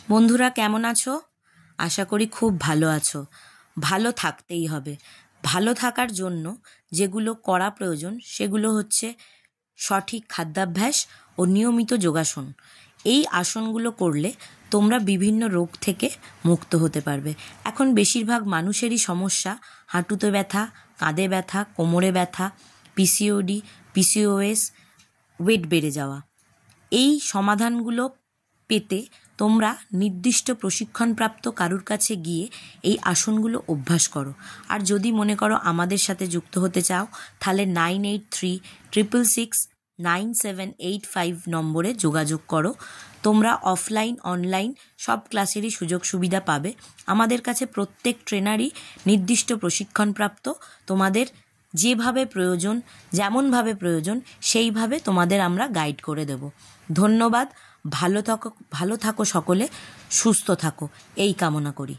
বন্ধুরা কেমন আছো? আশা করি খুব ভালো আছো। ভালো থাকতেই হবে। ভালো থাকার জন্য যেগুলো করা প্রয়োজন সেগুলো হচ্ছে সঠিক খাদ্যাভ্যাস ও নিয়মিত যোগাসন। এই আসনগুলো করলে তোমরা বিভিন্ন রোগ থেকে মুক্ত হতে পারবে। এখন বেশিরভাগ মানুষেরই সমস্যা হাঁটুতে ব্যথা, কাঁধে ব্যথা, কোমরে ব্যথা, পিসিওডি, পিসিওএস, ওয়েট বেড়ে যাওয়া। এই সমাধানগুলো পেতে তোমরা নির্দিষ্ট প্রশিক্ষণপ্রাপ্ত কারুর কাছে গিয়ে এই আসনগুলো অভ্যাস করো। আর যদি মনে করো আমাদের সাথে যুক্ত হতে চাও তাহলে 9836669785 নম্বরে যোগাযোগ করো। তোমরা অফলাইন অনলাইন সব ক্লাসেরই সুযোগ সুবিধা পাবে। আমাদের কাছে প্রত্যেক ট্রেনারই নির্দিষ্ট প্রশিক্ষণপ্রাপ্ত। তোমাদের যেভাবে প্রয়োজন, যেমনভাবে প্রয়োজন সেইভাবে তোমাদের আমরা গাইড করে দেব। ধন্যবাদ। ভালো থাকো সকলে, সুস্থ থাকো এই কামনা করি।